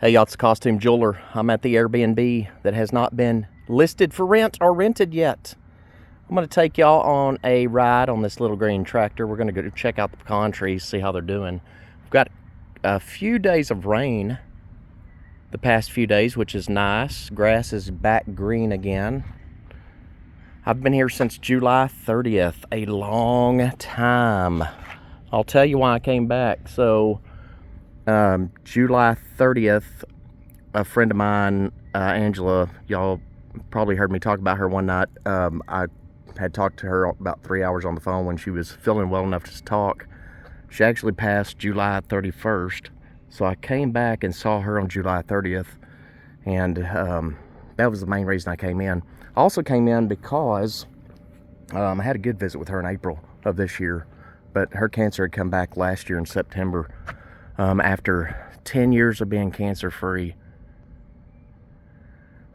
Hey y'all, it's a costume jeweler. I'm at the Airbnb that has not been listed for rent or rented yet. I'm going to take y'all on a ride on this little green tractor. We're going to go check out the pecan trees, see how they're doing. We've got a few days of rain the past few days, which is nice. Grass is back green again. I've been here since July 30th, a long time. I'll tell you why I came back. So July 30th, a friend of mine, Angela, y'all probably heard me talk about her one night. I had talked to her about 3 hours on the phone when she was feeling well enough to talk. She actually passed July 31st. So I came back and saw her on July 30th. And that was the main reason I came in. I also came in because I had a good visit with her in April of this year. But her cancer had come back last year in September. After 10 years of being cancer-free.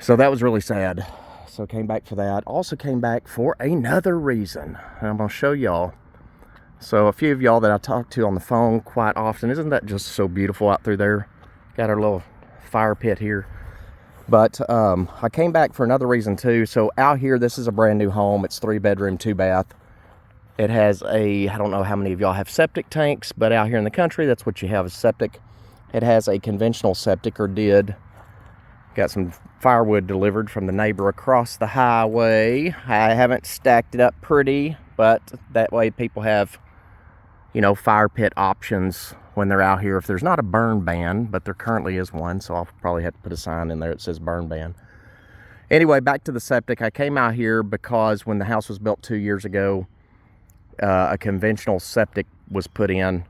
So that was really sad. So came back for that. Also came back for another reason. And I'm going to show y'all. So a few of y'all that I talk to on the phone quite often, isn't that just so beautiful out through there? Got our little fire pit here. But I came back for another reason too. So out here, this is a brand new home. It's 3-bedroom, 2-bath. It has I don't know how many of y'all have septic tanks, but out here in the country, that's what you have is septic. It has a conventional septic, or did. Got some firewood delivered from the neighbor across the highway. I haven't stacked it up pretty, but that way people have, you know, fire pit options when they're out here. If there's not a burn ban, but there currently is one, so I'll probably have to put a sign in there that says burn ban. Anyway, back to the septic. I came out here because when the house was built 2 years ago, a conventional septic was put in.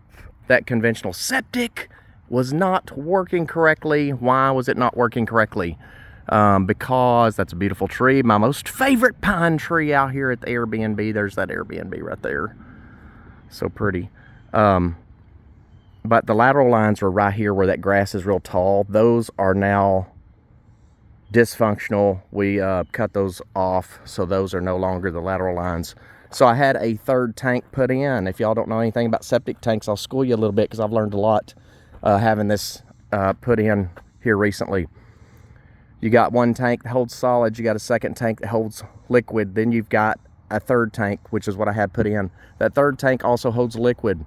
That conventional septic was not working correctly. Why was it not working correctly? Because that's a beautiful tree. My most favorite pine tree out here at the Airbnb. There's that Airbnb right there. So pretty. But the lateral lines are right here where that grass is real tall. Those are now dysfunctional. We cut those off, so those are no longer the lateral lines. So I had a third tank put in. If y'all don't know anything about septic tanks, I'll school you a little bit because I've learned a lot having this put in here recently. You got one tank that holds solids. You got a second tank that holds liquid. Then you've got a third tank, which is what I had put in. That third tank also holds liquid.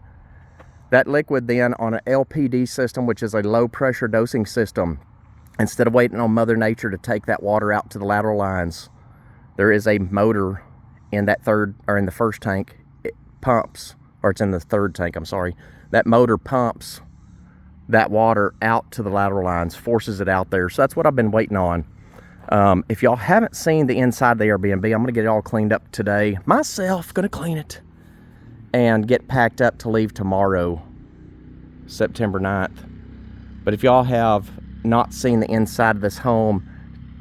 That liquid then on an LPD system, which is a low pressure dosing system, instead of waiting on Mother Nature to take that water out to the lateral lines, there is a motor in that in the first tank. It pumps, or it's in the third tank, I'm sorry. That motor pumps that water out to the lateral lines, forces it out there. So that's what I've been waiting on. If y'all haven't seen the inside of the Airbnb, I'm gonna get it all cleaned up today. Myself, gonna clean it and get packed up to leave tomorrow, September 9th. But if y'all have not seen the inside of this home,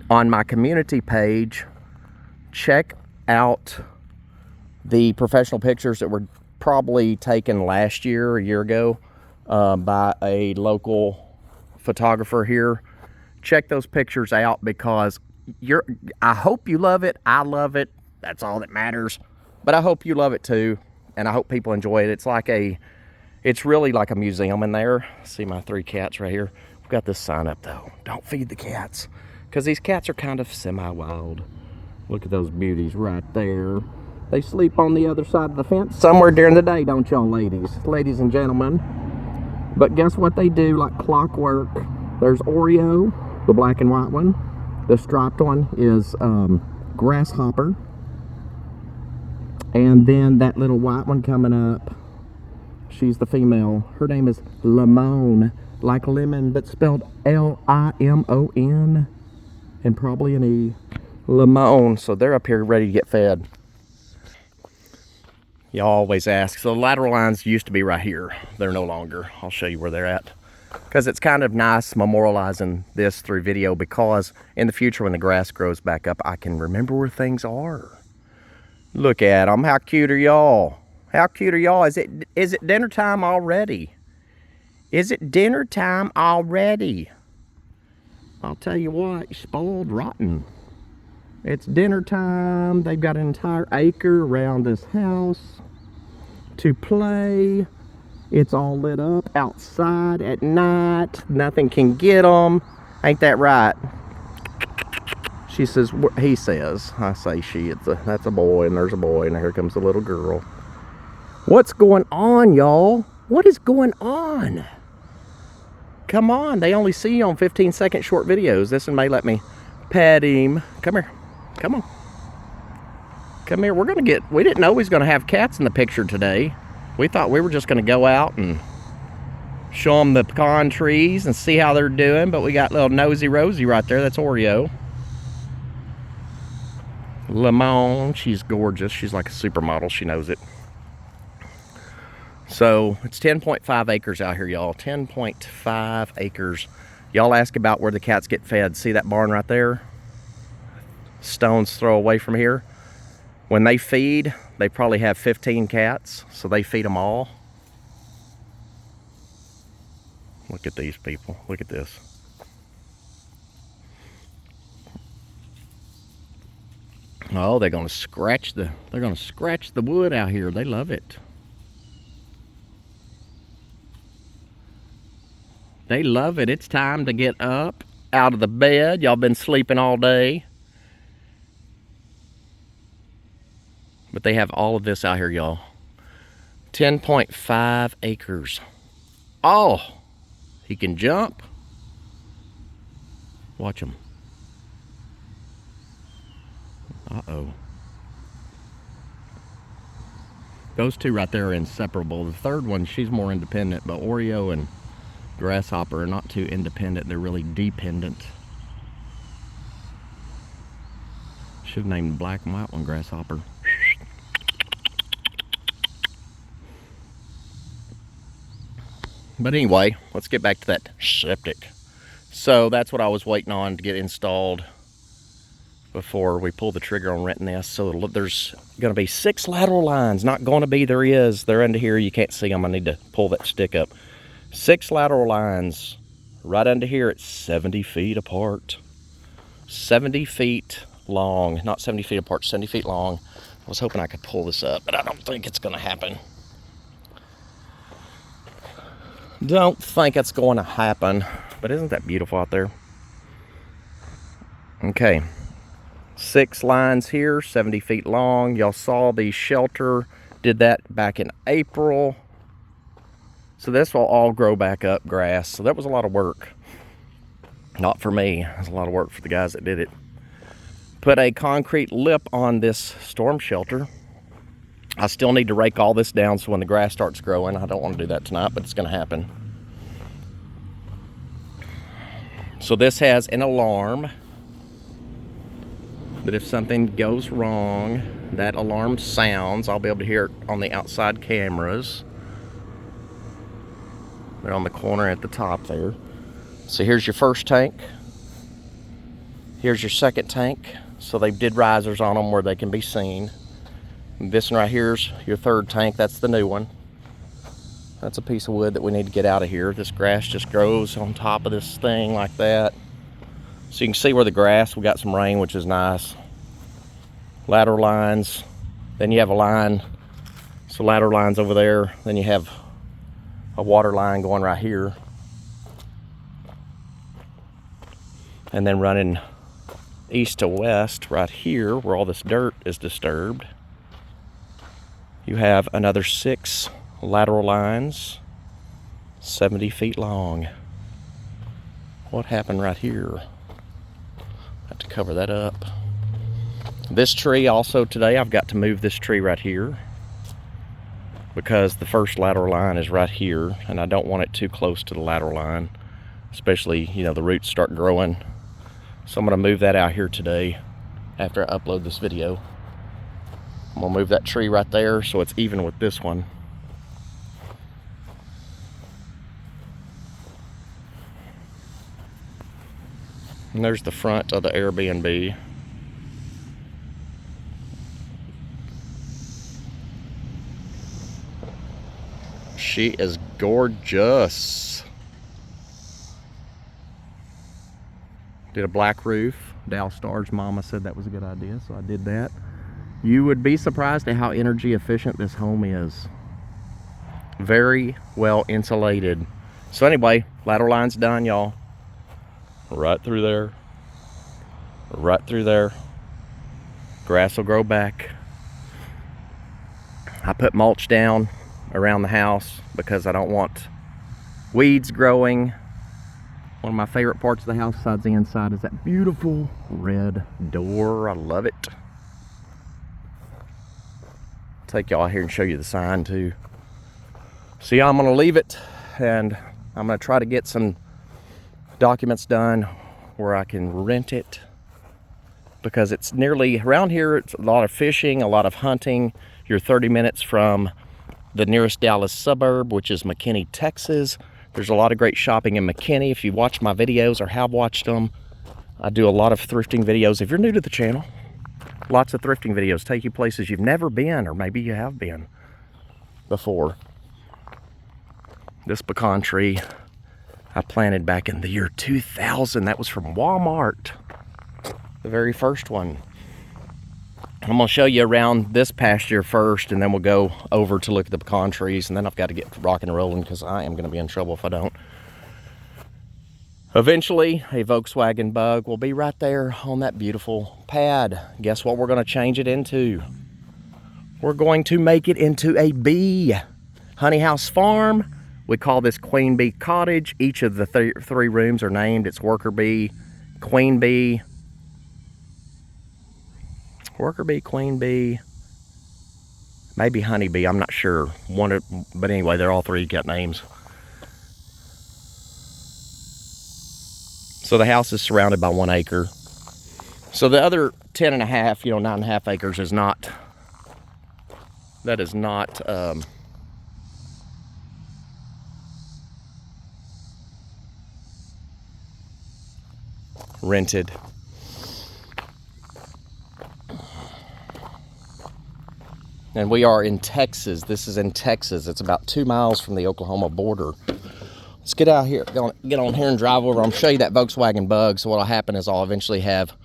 on my community page, check out the professional pictures that were probably taken last year, a year ago, by a local photographer here. Check those pictures out because I hope you love it. I love it. That's all that matters. But I hope you love it too, and I hope people enjoy it. It's really like a museum in there. See my 3 cats right here. We've got this sign up though. Don't feed the cats, because these cats are kind of semi-wild. Look at those beauties right there. They sleep on the other side of the fence somewhere during the day, don't y'all, ladies and gentlemen? But guess what they do like clockwork? There's Oreo, the black and white one. The striped one is Grasshopper. And then that little white one coming up, she's the female. Her name is Limon, like lemon, but spelled L-I-M-O-N, and probably an E. Limon. So they're up here ready to get fed. Y'all always ask. So the lateral lines used to be right here. They're no longer. I'll show you where they're at, because it's kind of nice memorializing this through video, because in the future when the grass grows back up, I can remember where things are. Look at them. How cute are y'all? How cute are y'all? Is it dinner time already? Is it dinner time already? I'll tell you what, spoiled rotten. It's dinner time. They've got an entire acre around this house to play. It's all lit up outside at night. Nothing can get them. Ain't that right? She says, he says, I say she, that's a boy, and there's a boy, and here comes a little girl. What's going on, y'all? What is going on? Come on, they only see you on 15-second short videos. This one may let me pet him. Come here, come on. Come here, we didn't know we was gonna have cats in the picture today. We thought we were just gonna go out and show them the pecan trees and see how they're doing, but we got little Nosy Rosie right there, that's Oreo. Lemon, she's gorgeous. She's like a supermodel, she knows it. So it's 10.5 acres out here, y'all. 10.5 acres. Y'all ask about where the cats get fed. See that barn right there? Stone's throw away from here. When they feed, they probably have 15 cats, so they feed them all. Look at these people. Look at this. Oh, they're gonna scratch the wood out here. They love it. They love it. It's time to get up out of the bed. Y'all been sleeping all day. But they have all of this out here, y'all. 10.5 acres. Oh, he can jump. Watch him. Uh-oh. Those two right there are inseparable. The third one, she's more independent, but Oreo and Grasshopper are not too independent. They're really dependent. Should have named the black and white one Grasshopper. But anyway, let's get back to that septic. So that's what I was waiting on to get installed before we pull the trigger on renting this. So there's going to be 6 lateral lines. Not going to be, there is. They're under here. You can't see them. I need to pull that stick up. 6 lateral lines right under here at 70 feet apart. 70 feet long. Not 70 feet apart, 70 feet long. I was hoping I could pull this up, but I don't think it's going to happen. Don't think it's going to happen. But isn't that beautiful out there? Okay. 6 lines here, 70 feet long. Y'all saw the shelter. Did that back in April. So this will all grow back up grass. So that was a lot of work. Not for me. It was a lot of work for the guys that did it. Put a concrete lip on this storm shelter. I still need to rake all this down so when the grass starts growing, I don't want to do that tonight, but it's going to happen. So this has an alarm that if something goes wrong, that alarm sounds. I'll be able to hear it on the outside cameras. They're on the corner at the top there. So here's your first tank. Here's your second tank. So they did risers on them where they can be seen. This one right here's your third tank. That's the new one. That's a piece of wood that we need to get out of here. This grass just grows on top of this thing like that. So you can see where the grass, we got some rain, which is nice. Lateral lines. Then you have a line. So lateral lines over there. Then you have a water line going right here. And then running east to west right here where all this dirt is disturbed. You have another 6 lateral lines, 70 feet long. What happened right here? Have to cover that up. This tree also today, I've got to move this tree right here because the first lateral line is right here and I don't want it too close to the lateral line, especially, you know, the roots start growing. So I'm gonna move that out here today after I upload this video. I'm gonna move that tree right there so it's even with this one. And there's the front of the Airbnb. She is gorgeous. Did a black roof. Dow Star's mama said that was a good idea, so I did that. You would be surprised at how energy efficient this home is. Very well insulated. So anyway, lateral line's done, y'all. Right through there. Right through there. Grass will grow back. I put mulch down around the house because I don't want weeds growing. One of my favorite parts of the house besides the inside is that beautiful red door. I love it. Take y'all out here and show you the sign too. So yeah, I'm gonna leave it and I'm gonna try to get some documents done where I can rent it, because it's nearly, around here it's a lot of fishing, a lot of hunting. You're 30 minutes from the nearest Dallas suburb, which is McKinney, Texas. There's a lot of great shopping in McKinney. If you watch my videos or have watched them, I do a lot of thrifting videos. If you're new to the channel, lots of thrifting videos take you places you've never been, or maybe you have been before. This pecan tree I planted back in the year 2000. That was from Walmart, the very first one. I'm gonna show you around this pasture first, and then we'll go over to look at the pecan trees, and then I've got to get rocking and rolling because I am gonna be in trouble if I don't. Eventually, a Volkswagen Bug will be right there on that beautiful pad. Guess what we're gonna change it into? We're going to make it into a bee. Honey House Farm. We call this Queen Bee Cottage. Each of the three rooms are named. It's Worker Bee, Queen Bee, Worker Bee, Queen Bee, maybe Honey Bee, I'm not sure. But anyway, they're all three got names. So the house is surrounded by 1 acre. So the other 10.5, 9.5 acres is not, that is not, rented. And we are in Texas. This is in Texas. It's about 2 miles from the Oklahoma border. Let's get out here, get on here and drive over. I'm show you that Volkswagen Bug. So what'll happen is I'll eventually have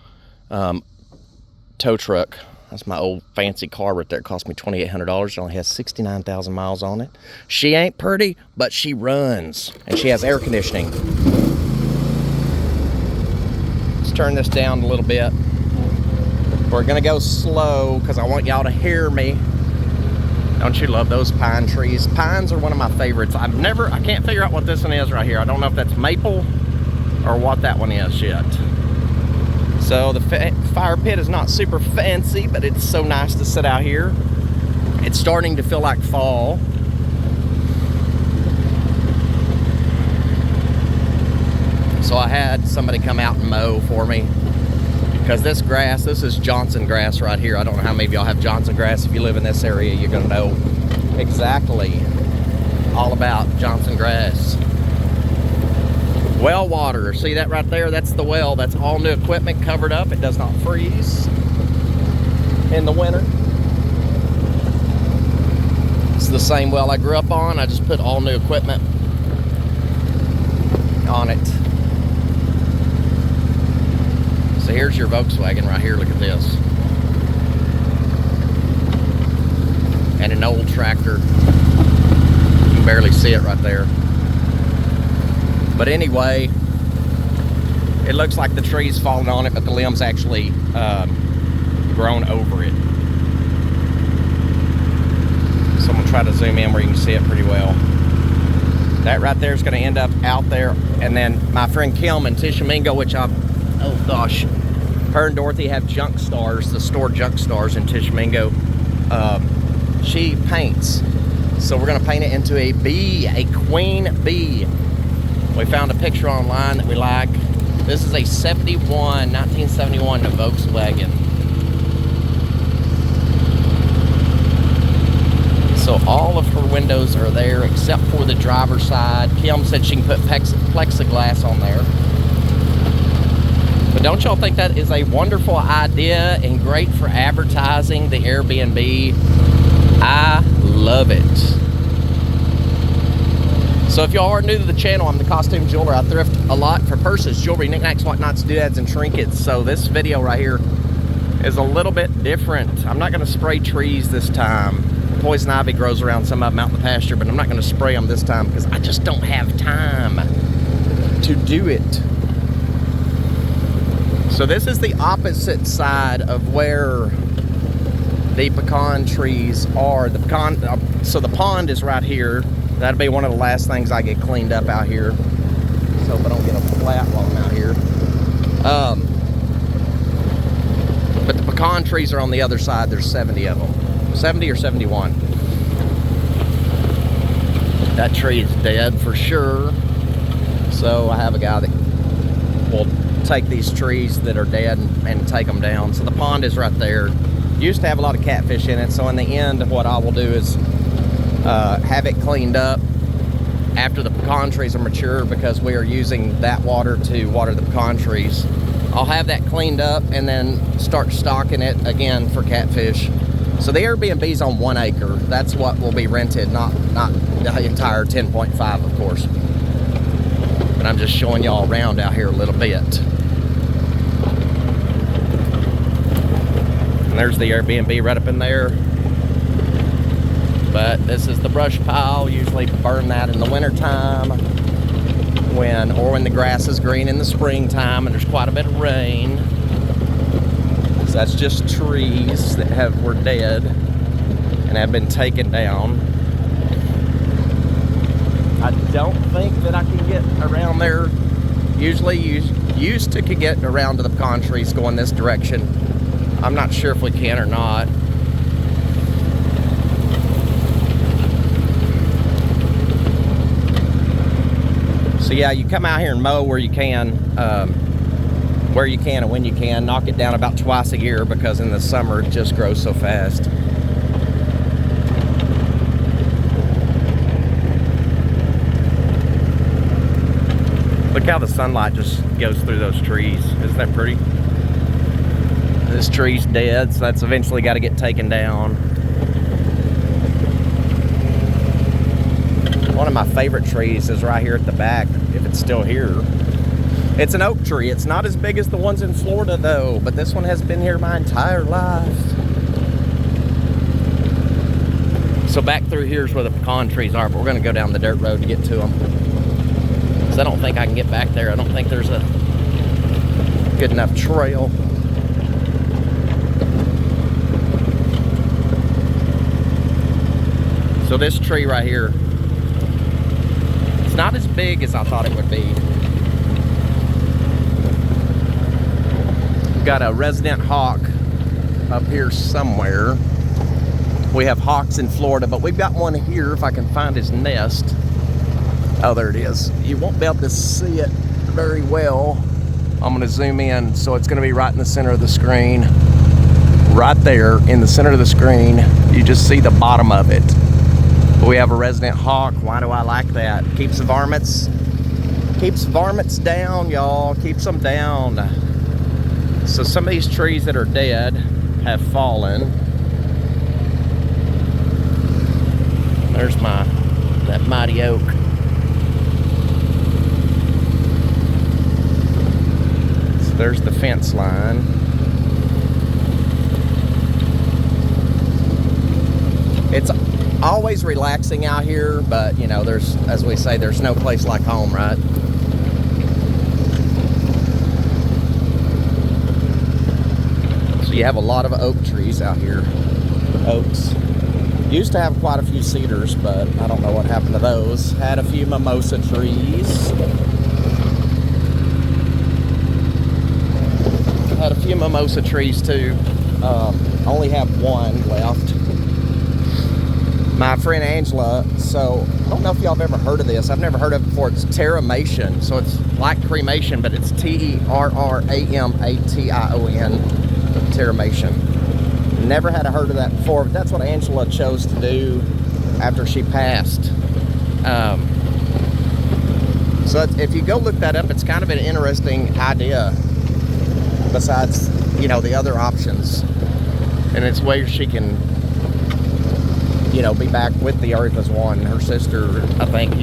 tow truck. That's my old fancy car right there. It cost me $2,800. It only has 69,000 miles on it. She ain't pretty, but she runs, and she has air conditioning. Let's turn this down a little bit. We're gonna go slow because I want y'all to hear me. Don't you love those pine trees? Pines are one of my favorites. I can't figure out what this one is right here. I don't know if that's maple or what that one is yet. So the fire pit is not super fancy, but it's so nice to sit out here. It's starting to feel like fall. So I had somebody come out and mow for me, because this grass, this is Johnson grass right here. I don't know how many of y'all have Johnson grass. If you live in this area, you're gonna know exactly all about Johnson grass. Well water, see that right there? That's the well. That's all new equipment covered up. It does not freeze in the winter. It's the same well I grew up on. I just put all new equipment on it. So here's your Volkswagen right here. Look at this. And an old tractor. You can barely see it right there. But anyway, it looks like the tree's fallen on it, but the limbs actually grown over it. So I'm gonna try to zoom in where you can see it pretty well. That right there is gonna end up out there. And then my friend Kim in Tishomingo, which oh gosh, her and Dorothy have junk stars, the store junk stars in Tishomingo. She paints. So we're gonna paint it into a bee, a queen bee. We found a picture online that we like. This is a 1971 Volkswagen. So all of her windows are there except for the driver's side. Kim said she can put plexiglass on there. But don't y'all think that is a wonderful idea and great for advertising the Airbnb? I love it. So if y'all are new to the channel, I'm the costume jeweler. I thrift a lot for purses, jewelry, knickknacks, whatnots, doodads, and trinkets. So this video right here is a little bit different. I'm not gonna spray trees this time. Poison ivy grows around some of them out in the pasture, but I'm not going to spray them this time because I just don't have time to do it. So this is the opposite side of where the pecan trees are. The pecan, so the pond is right here. That'll be one of the last things I get cleaned up out here. So if I don't get a flat while I'm out here. But the pecan trees are on the other side. There's 70 of them. 70 or 71. That tree is dead for sure. So I have a guy that will take these trees that are dead and take them down. So the pond is right there. Used to have a lot of catfish in it. So in the end, what I will do is have it cleaned up after the pecan trees are mature, because we are using that water to water the pecan trees. I'll have that cleaned up and then start stocking it again for catfish. So the Airbnb is on 1 acre. That's what will be rented, not the entire 10.5, of course. But I'm just showing y'all around out here a little bit. And there's the Airbnb right up in there. But this is the brush pile. Usually burn that in the wintertime when the grass is green in the springtime and there's quite a bit of rain. So that's just trees that were dead and have been taken down. I don't think that I can get around there. Usually used to could get around to the pecan trees going this direction. I'm not sure if we can or not. So yeah, you come out here and mow where you can and when you can. Knock it down about twice a year, because in the summer it just grows so fast. Look how the sunlight just goes through those trees. Isn't that pretty? This tree's dead, so that's eventually got to get taken down. One of my favorite trees is right here at the back, if it's still here. It's an oak tree. It's not as big as the ones in Florida though, but this one has been here my entire life. So back through here is where the pecan trees are, but we're going to go down the dirt road to get to them. Because I don't think I can get back there. I don't think there's a good enough trail. So this tree right here, it's not as big as I thought it would be. We've got a resident hawk up here somewhere. We have hawks in Florida, but we've got one here if I can find his nest. Oh, there it is. You won't be able to see it very well. I'm gonna zoom in, so it's gonna be right in the center of the screen. Right there in the center of the screen, you just see the bottom of it. We have a resident hawk. Why do I like that? Keeps the varmints down, y'all. Keeps them down. So some of these trees that are dead have fallen. There's that mighty oak. So there's the fence line. It's always relaxing out here, but you know, there's, as we say, there's no place like home, right? So you have a lot of oak trees out here. Oaks. Used to have quite a few cedars, but I don't know what happened to those. Had a few mimosa trees. Had a few mimosa trees too. Only have one left. My friend Angela, so I don't know if y'all have ever heard of this. I've never heard of it before. It's terramation. So it's like cremation, but it's T-E-R-R-A-M-A-T-I-O-N, terramation. Never had heard of that before, but that's what Angela chose to do after she passed. So if you go look that up, it's kind of an interesting idea, besides, you know, the other options. And it's where she can, you know, be back with the earth as one. Her sister, I think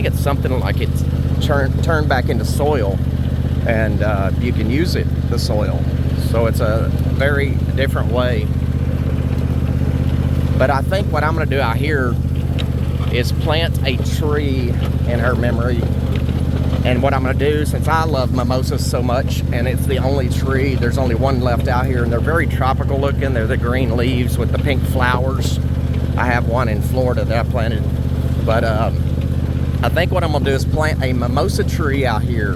it's something like it's turned back into soil, and you can use the soil. So it's a very different way. But I think what I'm gonna do out here is plant a tree in her memory. And what I'm gonna do, since I love mimosas so much, and it's the only tree, there's only one left out here, and they're very tropical looking. They're the green leaves with the pink flowers. I have one in Florida that I planted. But I think what I'm gonna do is plant a mimosa tree out here.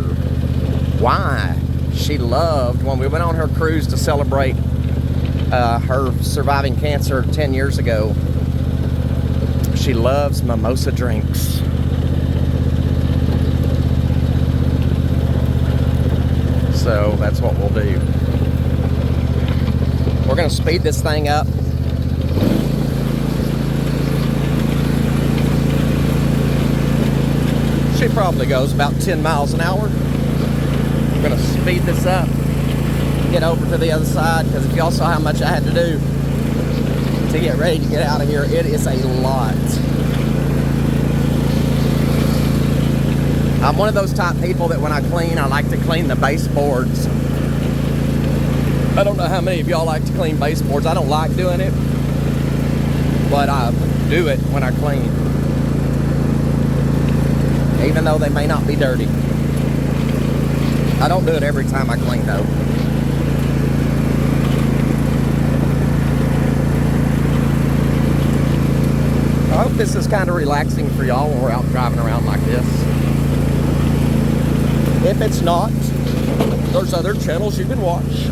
Why? She loved, when we went on her cruise to celebrate her surviving cancer 10 years ago, she loves mimosa drinks. So that's what we'll do. We're gonna speed this thing up. She probably goes about 10 miles an hour. We're gonna speed this up, get over to the other side, because if y'all saw how much I had to do to get ready to get out of here, it is a lot. I'm one of those type people that when I clean, I like to clean the baseboards. I don't know how many of y'all like to clean baseboards. I don't like doing it, but I do it when I clean, even though they may not be dirty. I don't do it every time I clean though. I hope this is kind of relaxing for y'all when we're out driving around like this. If it's not, there's other channels you can watch.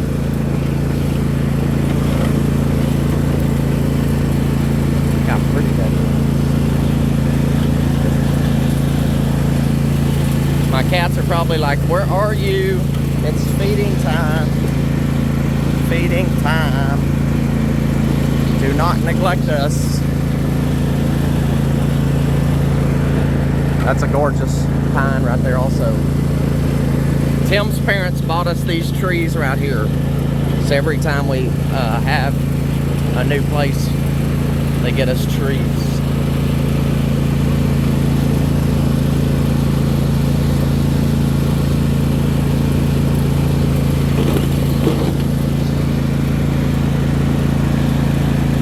Got pretty good. My cats are probably like, where are you? It's feeding time. Feeding time. Do not neglect us. That's a gorgeous pine right there also. Tim's parents bought us these trees right here. So every time we have a new place, they get us trees.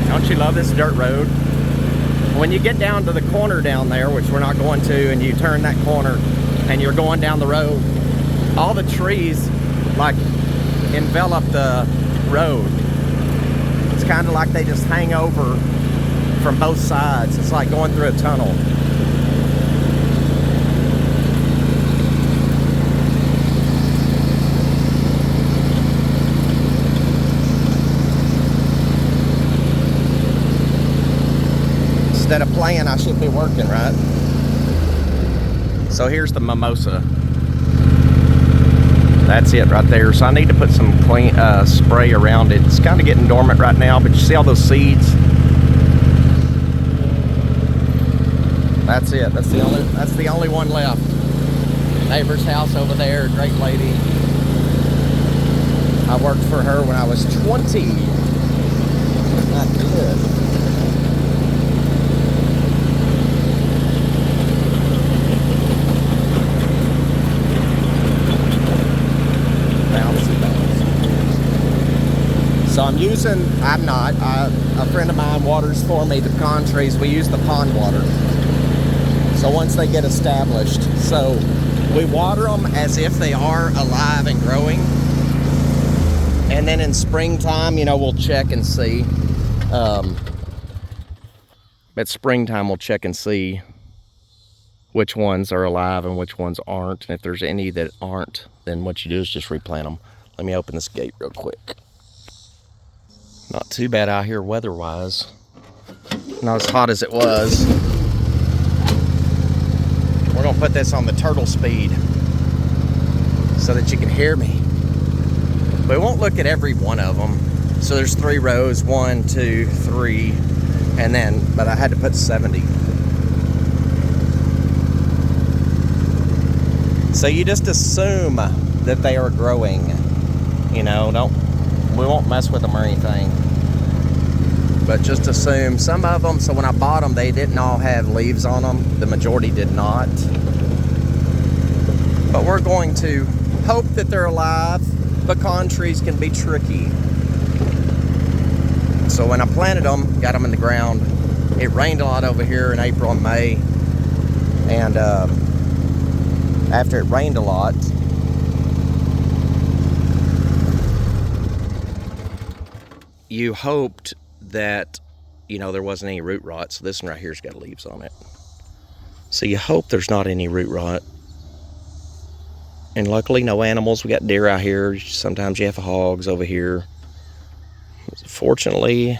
Don't you love this dirt road? When you get down to the corner down there, which we're not going to, and you turn that corner and you're going down the road, all the trees like envelop the road. It's kind of like they just hang over from both sides. It's like going through a tunnel. Instead of playing, I should be working, right? So here's the mimosa. That's it right there. So I need to put some clean spray around it. It's kind of getting dormant right now, but you see all those seeds? That's it. That's the only one left. Neighbor's house over there, great lady. I worked for her when I was 20. Not good. So a friend of mine waters for me the pecan trees. We use the pond water. So once they get established, so we water them as if they are alive and growing. And then in springtime, you know, we'll check and see. At springtime, we'll check and see which ones are alive and which ones aren't. And if there's any that aren't, then what you do is just replant them. Let me open this gate real quick. Not too bad out here weather-wise. Not as hot as it was. We're gonna put this on the turtle speed so that you can hear me. But we won't look at every one of them. So there's 3 rows, 1, 2, 3, and then, but I had to put 70. So you just assume that they are growing. You know, we won't mess with them or anything, but just assume. Some of them, so when I bought them, they didn't all have leaves on them. The majority did not. But we're going to hope that they're alive. Pecan trees can be tricky. So when I planted them, got them in the ground, it rained a lot over here in April and May. And after it rained a lot, you hoped that, you know, there wasn't any root rot. So this one right here's got leaves on it. So you hope there's not any root rot. And luckily no animals. We got deer out here. Sometimes you have hogs over here. Fortunately,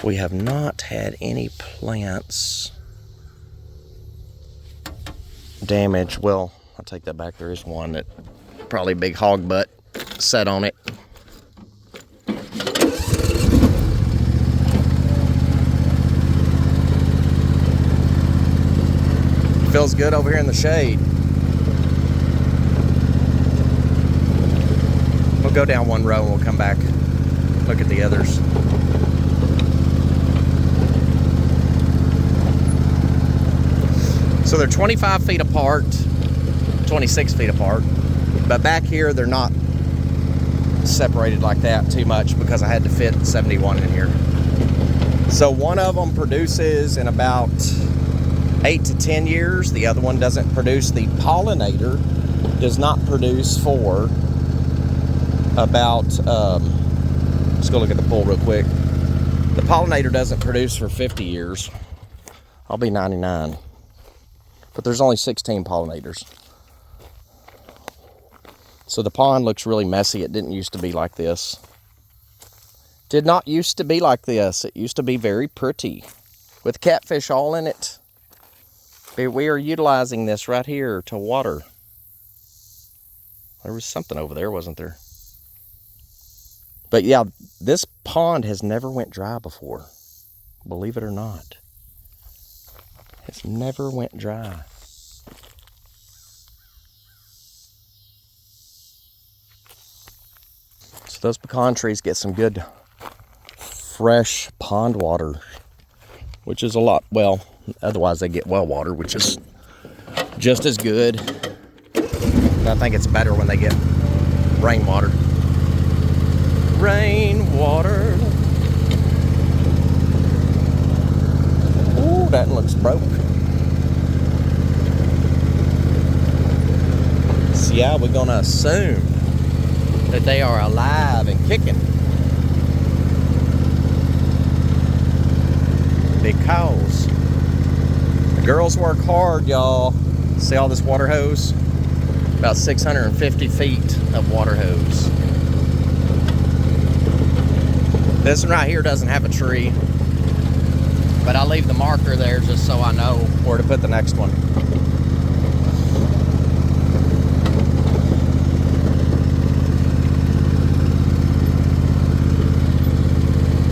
we have not had any plants damage. Well, I'll take that back. There is one that probably a big hog butt set on it. Feels good over here in the shade. We'll go down one row and we'll come back, look at the others. So they're 25 feet apart, 26 feet apart, but back here they're not separated like that too much because I had to fit 71 in here. So one of them produces in about 8 to 10 years. The other one doesn't produce. The pollinator does not produce for about, let's go look at the pool real quick. The pollinator doesn't produce for 50 years. I'll be 99. But there's only 16 pollinators. So the pond looks really messy. It didn't used to be like this. Did not used to be like this. It used to be very pretty with catfish all in it. We are utilizing this right here to water. There was something over there, wasn't there? But yeah, this pond has never went dry before. Believe it or not. It's never went dry. So those pecan trees get some good fresh pond water, which is a lot, well, otherwise they get well water, which is just as good. I think it's better when they get rainwater. Rainwater. Ooh, that looks broke. So yeah, we're gonna assume that they are alive and kicking. Because the girls work hard, y'all. See all this water hose? About 650 feet of water hose. This one right here doesn't have a tree, but I'll leave the marker there just so I know where to put the next one.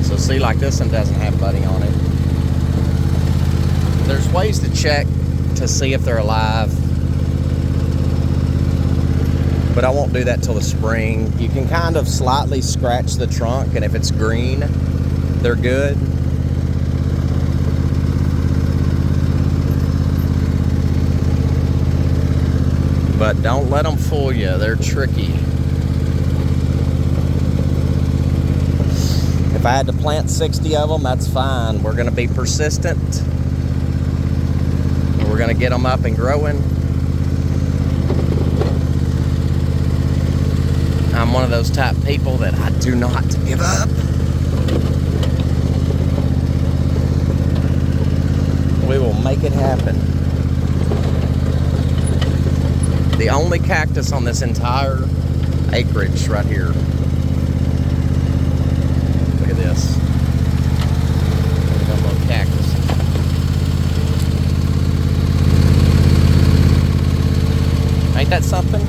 So see, like this one doesn't have budding on it. There's ways to check to see if they're alive, but I won't do that till the spring. You can kind of slightly scratch the trunk, and if it's green, they're good. But don't let them fool you. They're tricky. If I had to plant 60 of them, that's fine. We're going to be persistent. We're going to get them up and growing. I'm one of those type people that I do not give up. We will make it happen. The only cactus on this entire acreage right here. Look at this. Got a little cactus. Ain't that something?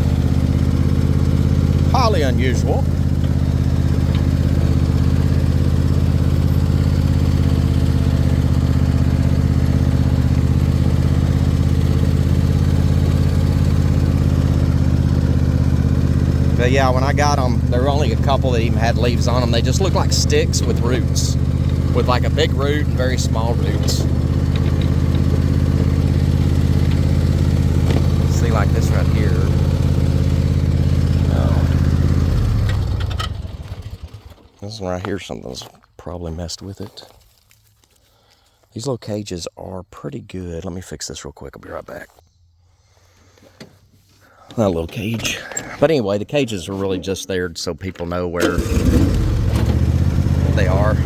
Highly unusual. But yeah, when I got them, there were only a couple that even had leaves on them. They just look like sticks with roots, with like a big root and very small roots. See, like this right here. This one right here, something's probably messed with it. These little cages are pretty good. Let me fix this real quick. I'll be right back. Not a little cage. But anyway, the cages are really just there so people know where they are.